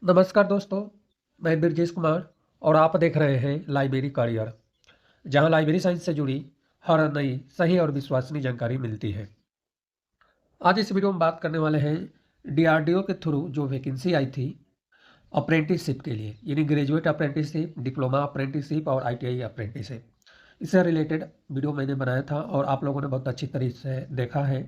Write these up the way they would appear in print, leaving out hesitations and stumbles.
नमस्कार दोस्तों, मैं बिरजेश कुमार और आप देख रहे हैं लाइब्रेरी करियर, जहां लाइब्रेरी साइंस से जुड़ी हर नई, सही और विश्वसनीय जानकारी मिलती है। आज इस वीडियो में बात करने वाले हैं डीआरडीओ के थ्रू जो वैकेंसी आई थी अप्रेंटिसशिप के लिए, यानी ग्रेजुएट अप्रेंटिसशिप, डिप्लोमा अप्रेंटिसशिप और आईटीआई अप्रेंटिसशिप। इससे रिलेटेड वीडियो मैंने बनाया था और आप लोगों ने बहुत अच्छी तरीके से देखा है।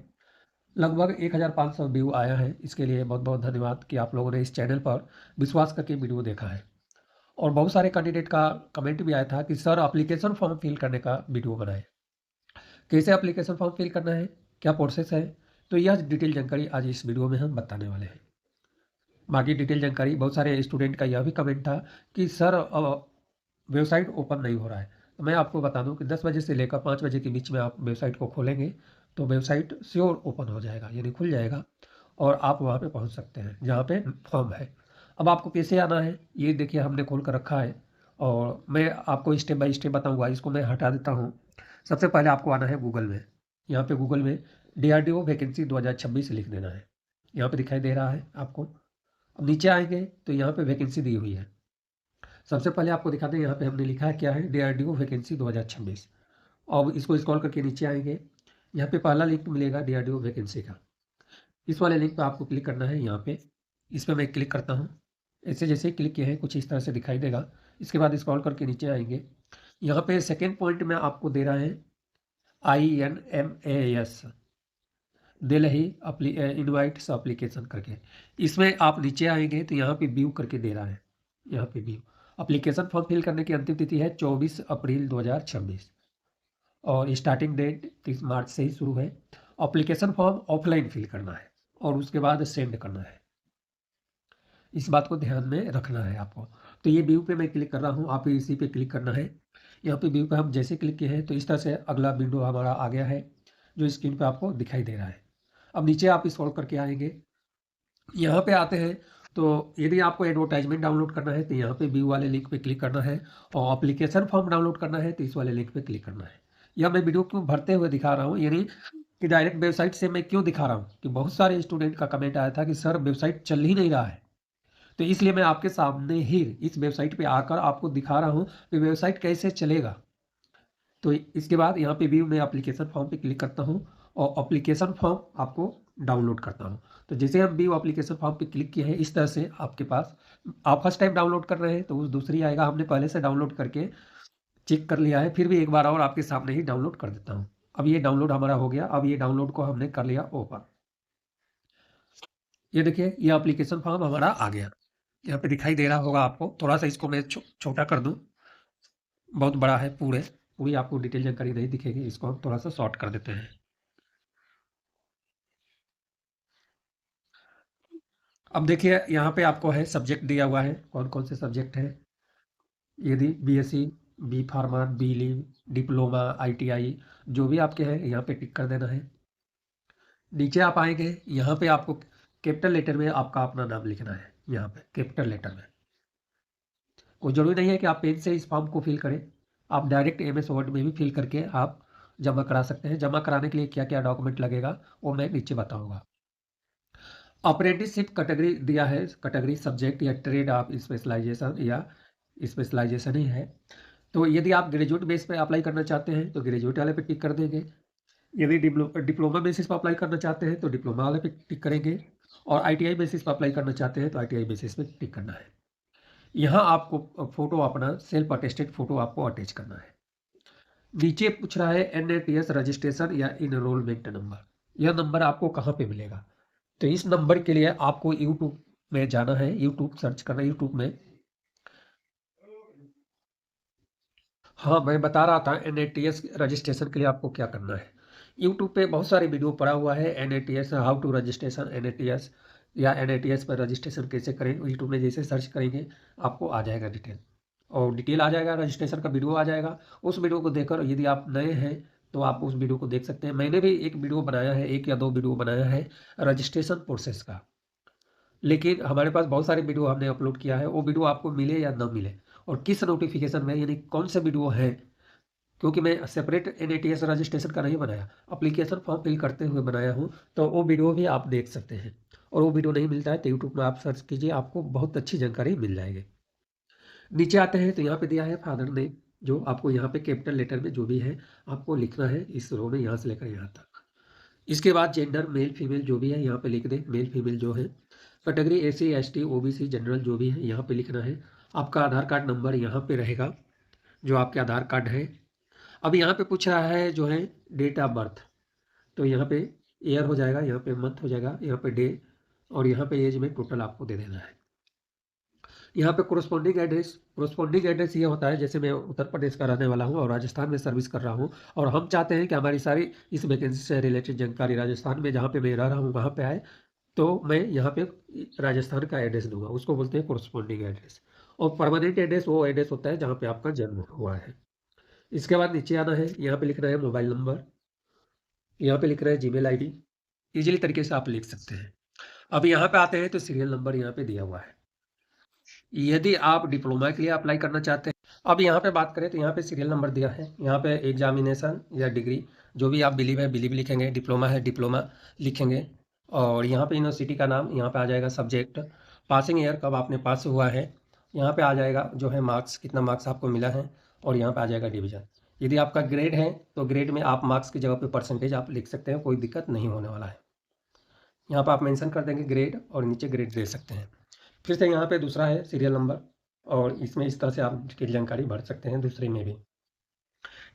लगभग 1500 व्यू आया है। इसके लिए बहुत बहुत धन्यवाद कि आप लोगों ने इस चैनल पर विश्वास करके वीडियो देखा है। और बहुत सारे कैंडिडेट का कमेंट भी आया था कि सर एप्लीकेशन फॉर्म फिल करने का वीडियो बनाएं। कैसे एप्लीकेशन फॉर्म फिल करना है, क्या प्रोसेस है, तो यह डिटेल जानकारी आज इस वीडियो में हम बताने वाले हैं। बाकी डिटेल जानकारी, बहुत सारे स्टूडेंट का यह भी कमेंट था कि सर वेबसाइट ओपन नहीं हो रहा है। तो मैं आपको बता दूं कि 10 बजे से लेकर 5 बजे के बीच में आप वेबसाइट को खोलेंगे तो वेबसाइट श्योर ओपन हो जाएगा, यानी खुल जाएगा और आप वहाँ पे पहुँच सकते हैं जहाँ पे फॉर्म है। अब आपको कैसे आना है, ये देखिए हमने खोल कर रखा है और मैं आपको स्टेप बाय स्टेप बताऊँगा। इसको मैं हटा देता हूँ। सबसे पहले आपको आना है गूगल में। यहाँ पे गूगल में डीआरडीओ वैकेंसी 2026 लिख देना है। यहाँ पे दिखाई दे रहा है आपको। अब नीचे आएँगे तो यहाँ पे वैकेंसी दी हुई है। सबसे पहले आपको दिखाते हैं, यहाँ पे हमने लिखा है क्या है, डीआरडीओ वैकेंसी 2026। अब इसको स्क्रॉल करके नीचे आएँगे, यहाँ पे पहला लिंक मिलेगा डीआरडीओ वैकेंसी का। इस वाले लिंक पे आपको क्लिक करना है। यहाँ पे इस पे मैं क्लिक करता हूँ। ऐसे जैसे ही क्लिक किए हैं कुछ इस तरह से दिखाई देगा। इसके बाद स्क्रॉल करके नीचे आएँगे। यहाँ पे सेकंड पॉइंट में आपको दे रहा है INMAS दिल्ली इनवाइट्स एप्लीकेशन करके। इसमें आप नीचे आएँगे तो यहाँ पे व्यू करके दे रहा है। यहाँ पे व्यू एप्लीकेशन फॉर्म फिल करने की अंतिम तिथि है 24 अप्रैल 2026 और स्टार्टिंग डेट 30 मार्च से ही शुरू है। एप्लीकेशन फॉर्म ऑफलाइन फिल करना है और उसके बाद सेंड करना है। इस बात को ध्यान में रखना है आपको। तो ये व्यू पे मैं क्लिक कर रहा हूँ, आप इसी पे क्लिक करना है। यहाँ पे व्यू पे हम जैसे क्लिक किए हैं तो इस तरह से अगला विंडो हमारा आ गया है जो स्क्रीन पे आपको दिखाई दे रहा है। अब नीचे आप स्क्रॉल करके आएंगे, यहाँ पे आते हैं तो यदि आपको एडवर्टाइजमेंट डाउनलोड करना है तो यहाँ पे व्यू वाले लिंक पे क्लिक करना है और एप्लीकेशन फॉर्म डाउनलोड करना है तो इस वाले लिंक पे क्लिक करना है। यह मैं वीडियो क्यों भरते हुए दिखा रहा हूँ, यानी कि डायरेक्ट वेबसाइट से मैं क्यों दिखा रहा हूँ कि बहुत सारे स्टूडेंट का कमेंट आया था कि सर वेबसाइट चल ही नहीं रहा है। तो इसलिए मैं आपके सामने ही इस वेबसाइट पे आकर आपको दिखा रहा हूँ कि वेबसाइट कैसे चलेगा। तो इसके बाद यहाँ पे व्यू में एप्लीकेशन फॉर्म पे क्लिक करता हूँ और एप्लीकेशन फॉर्म आपको डाउनलोड करता हूँ। तो जैसे हम व्यू एप्लीकेशन फॉर्म पे क्लिक किए हैं इस तरह से आपके पास, आप फर्स्ट टाइम डाउनलोड कर रहे हैं तो उस दूसरी आएगा। हमने पहले से डाउनलोड करके चेक कर लिया है, फिर भी एक बार और आपके सामने ही डाउनलोड कर देता हूँ। अब ये डाउनलोड हमारा हो गया। अब ये डाउनलोड को हमने कर लिया ओपन। ये देखिए ये एप्लीकेशन फॉर्म हमारा आ गया। यहाँ पे दिखाई दे रहा होगा आपको। थोड़ा सा इसको मैं छोटा कर दूँ, बहुत बड़ा है। पूरी आपको डिटेल जानकारी नहीं दिखेगी। इसको हम थोड़ा सा शॉर्ट कर देते हैं। अब देखिए यहाँ पे आपको है सब्जेक्ट दिया हुआ है, कौन कौन से सब्जेक्ट हैं। यदि BSc, B pharma, B lib, diploma, ITI जो भी आपके हैं यहाँ पे टिक कर देना है। नीचे आप आएंगे, यहाँ पे आपको कैपिटल लेटर में आपका अपना नाम लिखना है। यहाँ पे कैपिटल लेटर में। कोई ज़रूरी नहीं है कि आप पेन से इस फॉर्म को फिल करें, आप डायरेक्ट एमएस वर्ड में भी फिल करके आप जमा करा सकते हैं। जमा कराने के लिए क्या क्या डॉक्यूमेंट लगेगा वो मैं नीचे बताऊँगा। अप्रेंटिसशिप कैटेगरी दिया है, कैटेगरी सब्जेक्ट या ट्रेड ऑफ स्पेशलाइजेशन या स्पेशलाइजेशन ही है। तो यदि आप ग्रेजुएट बेस पे अप्लाई करना चाहते हैं तो ग्रेजुएट वाले पे टिक कर देंगे। यदि डिप्लोमा बेसिस पर अप्लाई करना चाहते हैं तो डिप्लोमा वाले पे टिक करेंगे और आईटीआई बेसिस पर अप्लाई करना चाहते हैं तो आईटीआई बेसिस पे टिक करना है। यहाँ आपको फोटो, अपना सेल्फ अटेस्टेड फोटो आपको अटैच करना है। नीचे पूछ रहा है एनएटीएस रजिस्ट्रेशन या इनरोलमेंट नंबर। यह नंबर आपको कहाँ पे मिलेगा, तो इस नंबर के लिए आपको यूट्यूब में जाना है। यूट्यूब सर्च करना है। यूट्यूब में, हाँ मैं बता रहा था एनएटीएस रजिस्ट्रेशन के लिए आपको क्या करना है। यूट्यूब पे बहुत सारे वीडियो पड़ा हुआ है, NATS how to registration NATS या एनएटीएस पर रजिस्ट्रेशन कैसे करें। यूट्यूब में जैसे सर्च करेंगे आपको आ जाएगा डिटेल, और डिटेल आ जाएगा, रजिस्ट्रेशन का वीडियो आ जाएगा। उस वीडियो को देखकर यदि आप नए हैं तो आप उस वीडियो को देख सकते हैं। मैंने भी एक वीडियो बनाया है, एक या दो वीडियो बनाया है रजिस्ट्रेशन प्रोसेस का, लेकिन हमारे पास बहुत सारे वीडियो हमने अपलोड किया है। वो वीडियो आपको मिले या ना मिले और किस नोटिफिकेशन में, यानी कौन से वीडियो है, क्योंकि मैं सेपरेट एनएटीएस रजिस्ट्रेशन का नहीं बनाया, एप्लीकेशन फॉर्म फिल करते हुए बनाया हूँ, तो वो वीडियो भी आप देख सकते हैं। और वो वीडियो नहीं मिलता है तो यूट्यूब में आप सर्च कीजिए, आपको बहुत अच्छी जानकारी मिल जाएगी। नीचे आते हैं तो यहाँ पे दिया है फादर नेम, जो आपको यहाँ पे कैपिटल लेटर में जो भी है आपको लिखना है इस रो में, यहाँ से लेकर यहाँ तक। इसके बाद जेंडर मेल फीमेल जो भी है यहाँ पे लिख दें, मेल फीमेल जो है। Category AC ST OBC general जो भी है यहाँ पे लिखना है। आपका आधार कार्ड नंबर यहाँ पे रहेगा, जो आपके आधार कार्ड है। अब यहाँ पे पूछ रहा है जो है डेट ऑफ बर्थ, तो यहाँ पे ईयर हो जाएगा, यहाँ पे मंथ हो जाएगा, यहाँ पे डे, और यहाँ पे एज में टोटल आपको दे देना है। यहाँ पे कोरोस्पोंडिंग एड्रेस ये होता है, जैसे मैं उत्तर प्रदेश का रहने वाला हूँ और राजस्थान में सर्विस कर रहा हूँ, और हम चाहते हैं कि हमारी सारी इस वैकेंसी से रिलेटेड जानकारी राजस्थान में जहाँ पे मैं रह रहा हूँ वहाँ पे आए, तो मैं यहाँ पे राजस्थान का एड्रेस दूंगा, उसको बोलते हैं कोरोस्पोंडिंग एड्रेस। और परमानेंट एड्रेस वो एड्रेस होता है जहाँ पे आपका जन्म हुआ है। इसके बाद नीचे आना है, यहाँ पे लिखना है मोबाइल नंबर, यहाँ पे लिख रहे हैं जीमेल आईडी, इजीली तरीके से आप लिख सकते हैं। अब यहाँ पे आते हैं तो सीरियल नंबर यहाँ पे दिया हुआ है, यदि आप डिप्लोमा के लिए अप्लाई करना चाहते हैं। अब यहाँ पे बात करें तो यहाँ पे सीरियल नंबर दिया है, यहाँ पे एग्जामिनेशन या डिग्री जो भी आप बिलीव है बिलीव लिखेंगे, डिप्लोमा है डिप्लोमा लिखेंगे, और यहाँ पे यूनिवर्सिटी का नाम यहाँ पे आ जाएगा, सब्जेक्ट, पासिंग ईयर कब आपने पास हुआ है, यहाँ पे आ जाएगा जो है मार्क्स, कितना मार्क्स आपको मिला है, और यहाँ पे आ जाएगा डिवीज़न। यदि आपका ग्रेड है तो ग्रेड में आप मार्क्स की जगह पे परसेंटेज आप लिख सकते हैं, कोई दिक्कत नहीं होने वाला है। यहाँ पर आप मेंशन कर देंगे ग्रेड और नीचे ग्रेड दे सकते हैं। फिर से यहाँ पे दूसरा है सीरियल नंबर, और इसमें इस तरह से आप डिटेल जानकारी भर सकते हैं दूसरे में भी।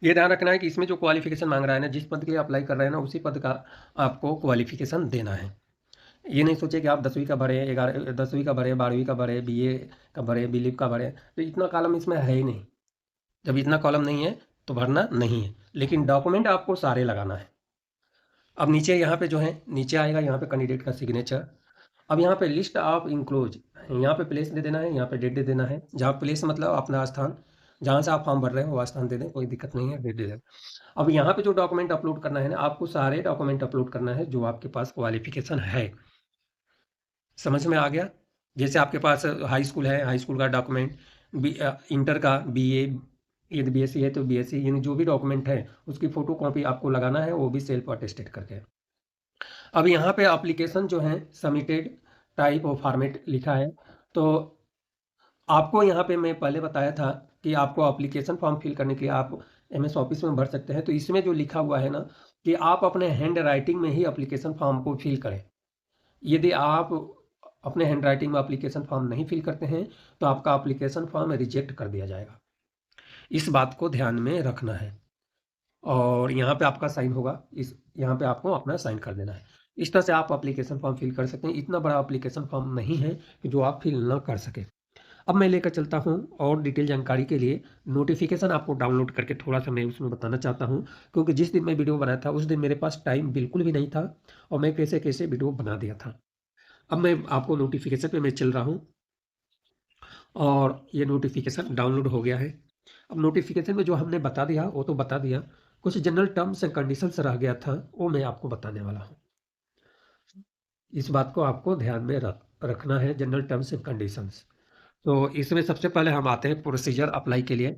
ये ध्यान रखना है कि इसमें जो क्वालिफिकेशन मांग रहा है ना, जिस पद के लिए अप्लाई कर रहे हैं ना, उसी पद का आपको क्वालिफिकेशन देना है। ये नहीं सोचे कि आप 10वीं का भरे, 10वीं का भरे, 12वीं का भरे, बीए का भरे, बीलिप का भरे, तो इतना कॉलम इसमें है ही नहीं। जब इतना कॉलम नहीं है तो भरना नहीं है, लेकिन डॉक्यूमेंट आपको सारे लगाना है। अब नीचे यहाँ पे जो है नीचे आएगा, यहाँ पे कैंडिडेट का सिग्नेचर। अब यहाँ पे लिस्ट ऑफ इंक्लोज, यहाँ पे प्लेस दे देना है, यहाँ पे डेट दे देना है, जहाँ प्लेस मतलब अपना स्थान, जहाँ से आप फॉर्म भर रहे हो वो स्थान दे दें, कोई दिक्कत नहीं है, डेट दे दें। अब यहाँ पे जो डॉक्यूमेंट अपलोड करना है ना, आपको सारे डॉक्यूमेंट अपलोड करना है जो आपके पास क्वालिफिकेशन है। समझ में आ गया? जैसे आपके पास हाई स्कूल है, हाई स्कूल का डॉक्यूमेंट, इंटर का, बीए, यदि बीएससी है तो बीएससी, यानी जो भी डॉक्यूमेंट है उसकी फोटो कॉपी आपको लगाना है, वो भी सेल्फ अटेस्टेड करके। अब यहाँ पे एप्लीकेशन जो है सबमिटेड टाइप और फॉर्मेट लिखा है, तो आपको यहाँ पे मैं पहले बताया था कि आपको एप्लीकेशन फॉर्म फिल करने के लिए आप एमएस ऑफिस में भर सकते हैं, तो इसमें जो लिखा हुआ है ना कि आप अपने हैंड राइटिंग में ही एप्लीकेशन फॉर्म को फिल करें। यदि आप अपने हैंड राइटिंग में एप्लीकेशन फॉर्म नहीं फिल करते हैं तो आपका एप्लीकेशन फॉर्म रिजेक्ट कर दिया जाएगा। इस बात को ध्यान में रखना है, और यहाँ पे आपका साइन होगा, इस यहाँ पे आपको अपना साइन कर देना है। इस तरह से आप एप्लीकेशन फॉर्म फिल कर सकते हैं। इतना बड़ा एप्लीकेशन फॉर्म नहीं है कि जो आप फिल ना कर सके। अब मैं लेकर चलता हूँ और डिटेल जानकारी के लिए नोटिफिकेशन आपको डाउनलोड करके थोड़ा सा मैं उसमें बताना चाहता हूँ, क्योंकि जिस दिन मैं वीडियो बनाया था उस दिन मेरे पास टाइम बिल्कुल भी नहीं था और मैं कैसे कैसे वीडियो बना दिया था। अब मैं आपको नोटिफिकेशन पे मैं चल रहा हूँ और ये नोटिफिकेशन डाउनलोड हो गया है। अब नोटिफिकेशन में जो हमने बता दिया वो तो बता दिया, कुछ जनरल टर्म्स एंड कंडीशंस रह गया था, वो मैं आपको बताने वाला हूँ। इस बात को आपको ध्यान में रखना है, जनरल टर्म्स एंड कंडीशंस। तो इसमें सबसे पहले हम आते हैं प्रोसीजर अप्लाई के लिए।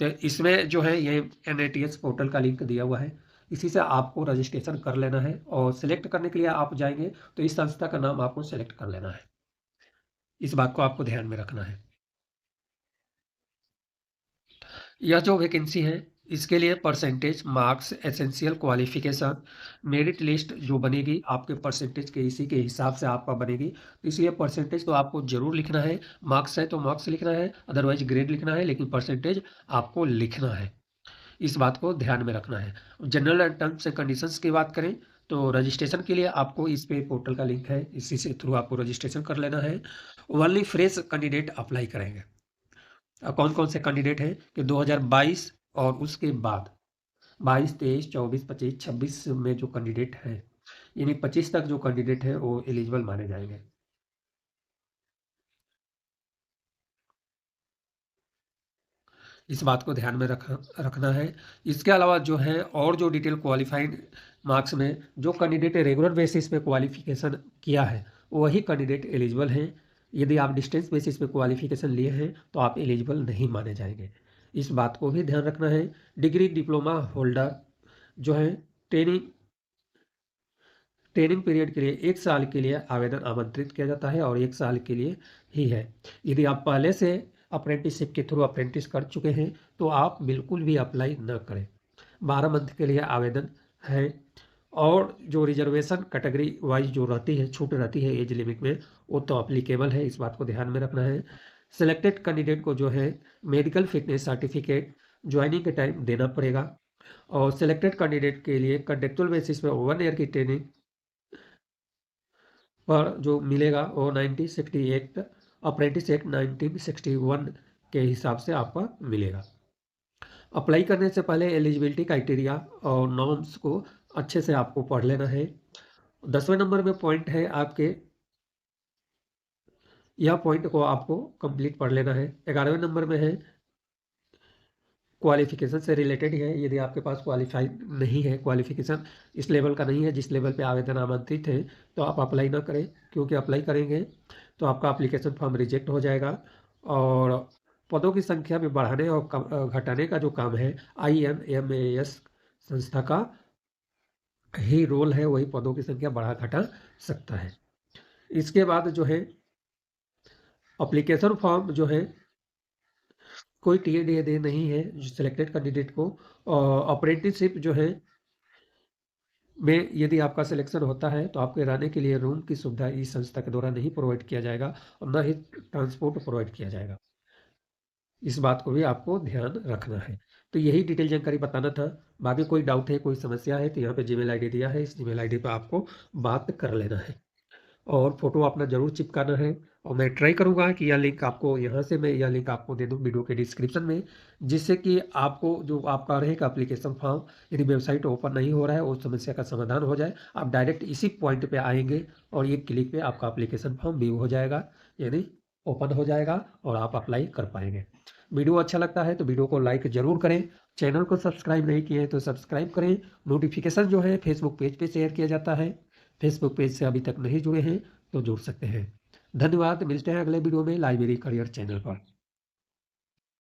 तो इसमें जो है ये NATS पोर्टल का लिंक दिया हुआ है, इसी से आपको रजिस्ट्रेशन कर लेना है, और सिलेक्ट करने के लिए आप जाएंगे तो इस संस्था का नाम आपको सेलेक्ट कर लेना है। इस बात को आपको ध्यान में रखना है। यह जो वैकेंसी है इसके लिए percentage, marks, essential qualification, merit list जो बनेगी आपके परसेंटेज के इसी के हिसाब से आपका बनेगी, तो इसलिए परसेंटेज तो आपको जरूर लिखना है। मार्क्स है तो मार्क्स लिखना है, अदरवाइज ग्रेड लिखना है, लेकिन परसेंटेज आपको लिखना है। इस बात को ध्यान में रखना है। जनरल टर्म्स एंड कंडीशंस की बात करें तो रजिस्ट्रेशन के लिए आपको इस पे पोर्टल का लिंक है, इसी से थ्रू आपको रजिस्ट्रेशन कर लेना है। ओनली फ्रेश कैंडिडेट अप्लाई करेंगे। कौन कौन से कैंडिडेट हैं कि 2022 और उसके बाद 22, 23, 24, 25, 26 में जो कैंडिडेट हैं, यानी 25 तक जो कैंडिडेट है वो एलिजिबल माने जाएंगे। इस बात को ध्यान में रखना है। इसके अलावा जो है और जो डिटेल क्वालिफाइड मार्क्स में जो कैंडिडेट रेगुलर बेसिस पे क्वालिफिकेशन किया है वही कैंडिडेट एलिजिबल हैं। यदि आप डिस्टेंस बेसिस पे क्वालिफिकेशन लिए हैं तो आप एलिजिबल नहीं माने जाएंगे। इस बात को भी ध्यान रखना है। डिग्री डिप्लोमा होल्डर जो है, ट्रेनिंग ट्रेनिंग पीरियड के लिए 1 साल के लिए आवेदन आमंत्रित किया जाता है और 1 साल के लिए ही है। यदि आप पहले से अप्रेंटिसशिप के थ्रू अप्रेंटिस कर चुके हैं तो आप बिल्कुल भी अप्लाई न करें। 12 मंथ के लिए आवेदन है और जो रिजर्वेशन कैटेगरी वाइज जो रहती है, छूट रहती है एज लिमिट में, वो तो अप्लीकेबल है, इस बात को ध्यान में रखना है। सिलेक्टेड कैंडिडेट को जो है मेडिकल फिटनेस सर्टिफिकेट ज्वाइनिंग के टाइम देना पड़ेगा और सिलेक्टेड कैंडिडेट के लिए कंट्रेक्चुअल बेसिस पे 1 ईयर की ट्रेनिंग पर जो मिलेगा वो 1968 अप्रेंटिस एक्ट 1961 के हिसाब से आपका मिलेगा। अप्लाई करने से पहले एलिजिबिलिटी क्राइटेरिया और नॉर्म्स को अच्छे से आपको पढ़ लेना है। 10वें नंबर में पॉइंट है आपके, यह पॉइंट को आपको कंप्लीट पढ़ लेना है। 11वें नंबर में है क्वालिफिकेशन से रिलेटेड है। यदि आपके पास क्वालिफाइड नहीं है, क्वालिफिकेशन इस लेवल का नहीं है जिस लेवल पे आवेदन आमंत्रित है, तो आप अप्लाई ना करें, क्योंकि अप्लाई करेंगे तो आपका एप्लीकेशन फॉर्म रिजेक्ट हो जाएगा और पदों की संख्या में बढ़ाने और घटाने का जो काम है IMAS संस्था का ही रोल है, वही पदों की संख्या बढ़ा घटा सकता है। इसके बाद जो है एप्लीकेशन फॉर्म जो है कोई टीए नहीं है सिलेक्टेड कैंडिडेट को। अप्रेंटिसशिप जो है में यदि आपका सिलेक्शन होता है तो आपके रहने के लिए रूम की सुविधा इस संस्था के द्वारा नहीं प्रोवाइड किया जाएगा और न ही ट्रांसपोर्ट प्रोवाइड किया जाएगा। इस बात को भी आपको ध्यान रखना है। तो यही डिटेल जानकारी बताना था। बाकी कोई डाउट है, कोई समस्या है तो यहाँ पे जीमेल आईडी दिया है, इस जीमेल आईडी पे आपको बात कर लेना है और फोटो अपना जरूर चिपकाना है। और मैं ट्राई करूँगा कि यह लिंक आपको, यहाँ से मैं यह लिंक आपको दे दूँ वीडियो के डिस्क्रिप्शन में, जिससे कि आपको जो आपका रहेगा एप्लीकेशन फॉर्म, यदि वेबसाइट ओपन नहीं हो रहा है उस समस्या का समाधान हो जाए, आप डायरेक्ट इसी पॉइंट पे आएंगे और एक क्लिक पे आपका एप्लीकेशन फॉर्म व्यू हो जाएगा, यानी ओपन हो जाएगा और आप अप्लाई कर पाएंगे। वीडियो अच्छा लगता है तो वीडियो को लाइक जरूर करें, चैनल को सब्सक्राइब नहीं किए हैं तो सब्सक्राइब करें। नोटिफिकेशन जो है फेसबुक पेज पे शेयर किया जाता है, फेसबुक पेज से अभी तक नहीं जुड़े हैं तो जुड़ सकते हैं। धन्यवाद, मिलते हैं अगले वीडियो में लाइब्रेरी करियर चैनल पर।